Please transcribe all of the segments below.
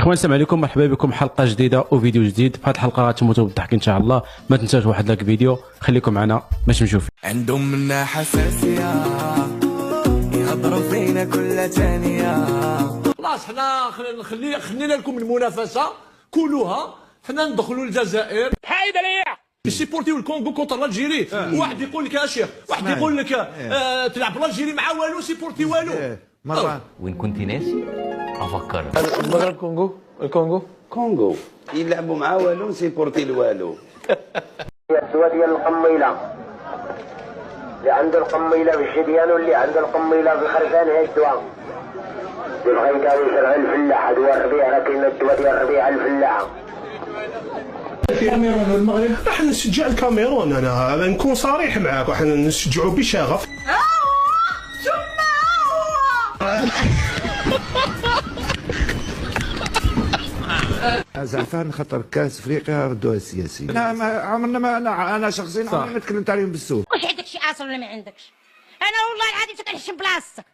اخوان السلام عليكم، مرحبا بكم حلقه جديده وفيديو جديد. في هذه الحلقه غتموتوا بالضحك ان شاء الله. ما تنساش واحد لايك فيديو، خليكم معنا باش نشوف. عندهم منا حساسيه يهضروا فينا كل ثانيه. خلاص حنا خلينا لكم المنافسه كلها. حنا ندخلوا للجزائر حايد عليا يسيبورتيو الكونغو كونتر الجيري. واحد يقول لك يا شيخ، واحد يقول لك تلعب الجيري مع والو سيبورتي والو. مروان وين كنت ناسي افكر المغرب كونغو يلعبوا مع والو سيبورتي الوالو. السوا ديال القميله اللي عند القميله بالشديان واللي عند القميله بالخرفان هي الدواء. يبغى يداوي شرع الفلاحه دوا الربيع، راه كاين الدواء ديال الربيع الفلاحه. الكاميرون والمغرب راح نشجع الكاميرون. انا نكون صريح معاك، راح نشجعوا بشغف. زعفان خاطر كاس افريقيا ردوها السياسيين. عمرنا ما انا شخصيا عمري ما تكلمت عليهم بالسوء. واش عندك شي اصل ولا ما عندكش؟ انا والله العظيم تكنحشم بلاصتك.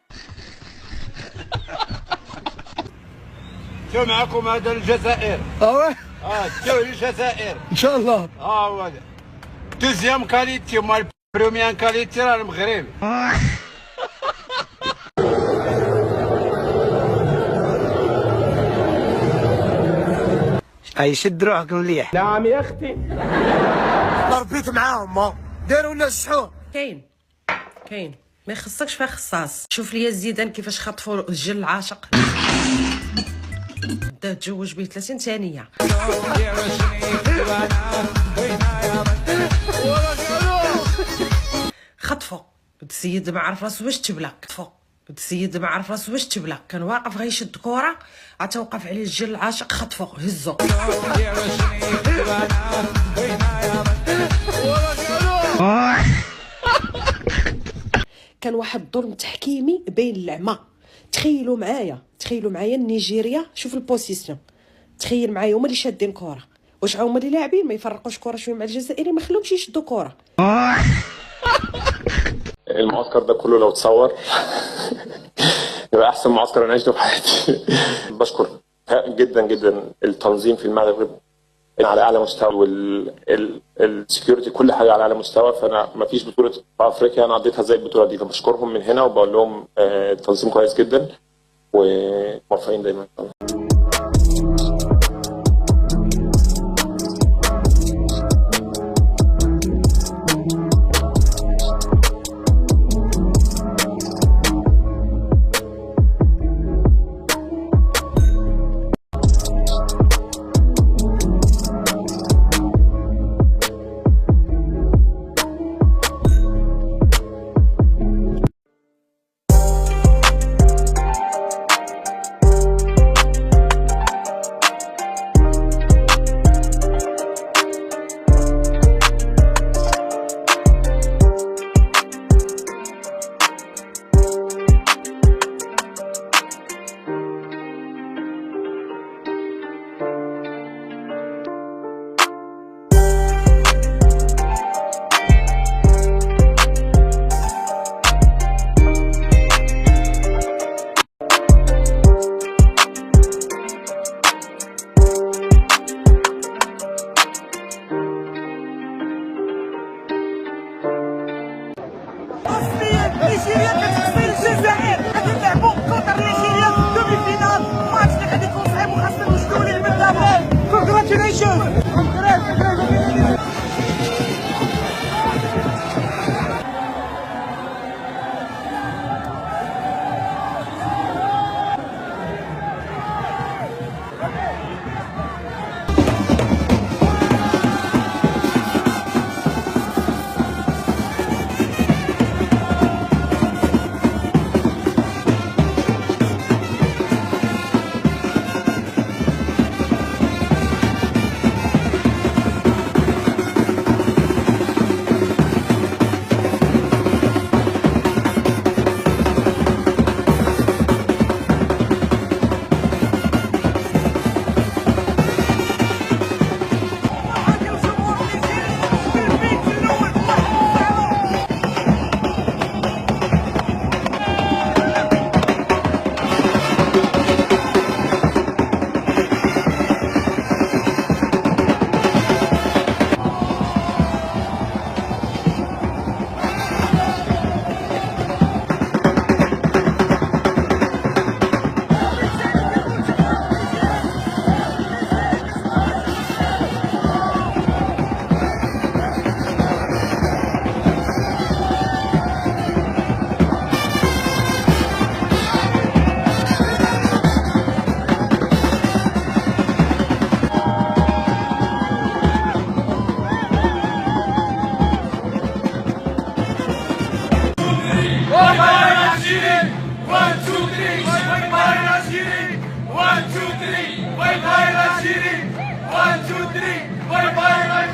شو معكم هذا الجزائر؟ جو الجزائر ان شاء الله. هو دوزيام كاليتي مال بروميان كاليتي راه المغرب. يشد روحك مليح. نعم يا اختي. ضربيت معاهم داروا لنا الشحون. كاين ما يخصكش فيها خصاص. شوف لي الزيدان كيفاش خطفوا الجل العاشق بدا تزوج به 30 ثانيه. خطفوا السيد ما عرف راسو واش تبلك. السيد ما عرف راسو واش تبلك، كان واقف غيشد كره عاد توقف عليه الجل العاشق، خطفوا هزو. كان واحد الظلم تحكيمي بين العمى. تخيلوا معايا نيجيريا، شوف البوزيسيون، تخيل معايا هما اللي شادين كره، واش هما اللي لاعبين ما يفرقوش كره شويه مع الجزائريين، ما خلوهمش يشدوا كره. المعسكر ده كله لو تصور يبقى احسن معسكر انا عشته في حياتي. بشكر جدا جدا التنظيم في المغرب على اعلى مستوى، والسكيورتي كل حاجه على اعلى مستوى. فانا ما فيش بطوله في افريقيا انا عديتها زي البطوله دي، فبشكرهم من هنا وبقول لهم التنظيم كويس جدا وموفقين دايما. نيجيريا كتخسر الجزائر، غادي نلعبوا كونتر نيجيريا دوبي فينال. ماتش اللي غادي يكون صعيب وخاصنا نوصلوا ليه من دابا. كونغراتيليشن.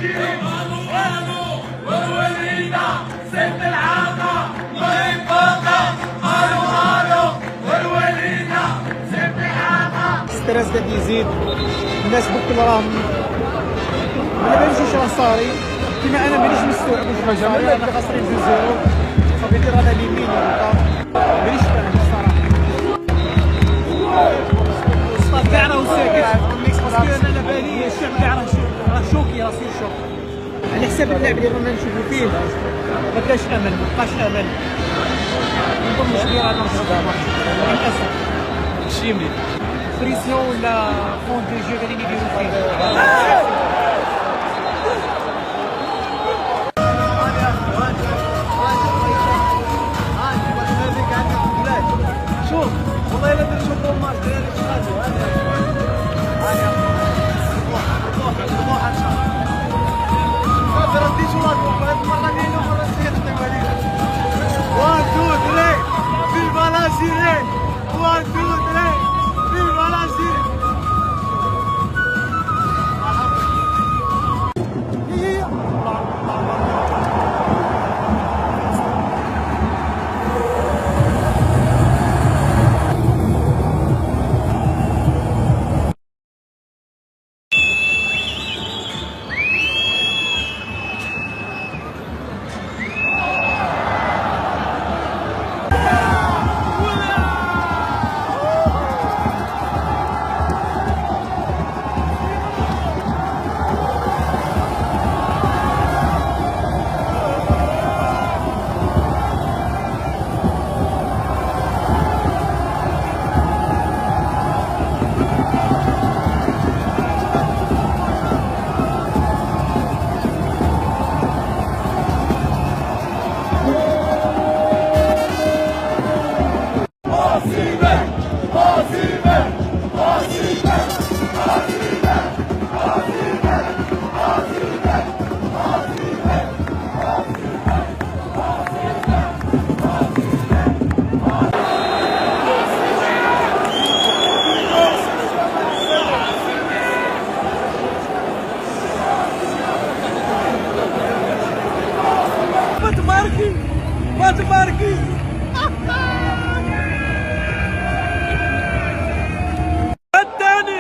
ستريس قاعد يزيد، الناس بكل راهم ما بانش راه صاري، كيما انا مانيش مستوعب واش صاري، انا خاسرين 2-0 صافي دير انا ليمين مانيش فاهم الصراحه. الصاد كاع راهو ساكت باسكو انا على بالي الشعب كاع راه شوكي، راه سير شوك على حساب اللعب اللي رانا نشوفو فيه. ما كاش امل، ما بقاش امل، ما نظنش بلي رانا نرجعو للاسف. شي مليح بريسيون ولا فون دو جو غاديين يديرو فيه. شوف والله الا درت شوف الماتش ديال الشغالو هاني روح ان شاء الله صافي رديتو لاكم هاد المره ديالو مرة سيخدم علينا 1 2 3 فيفا لا جيري 1 2 3 فيفا لا جيري. ماركي الثاني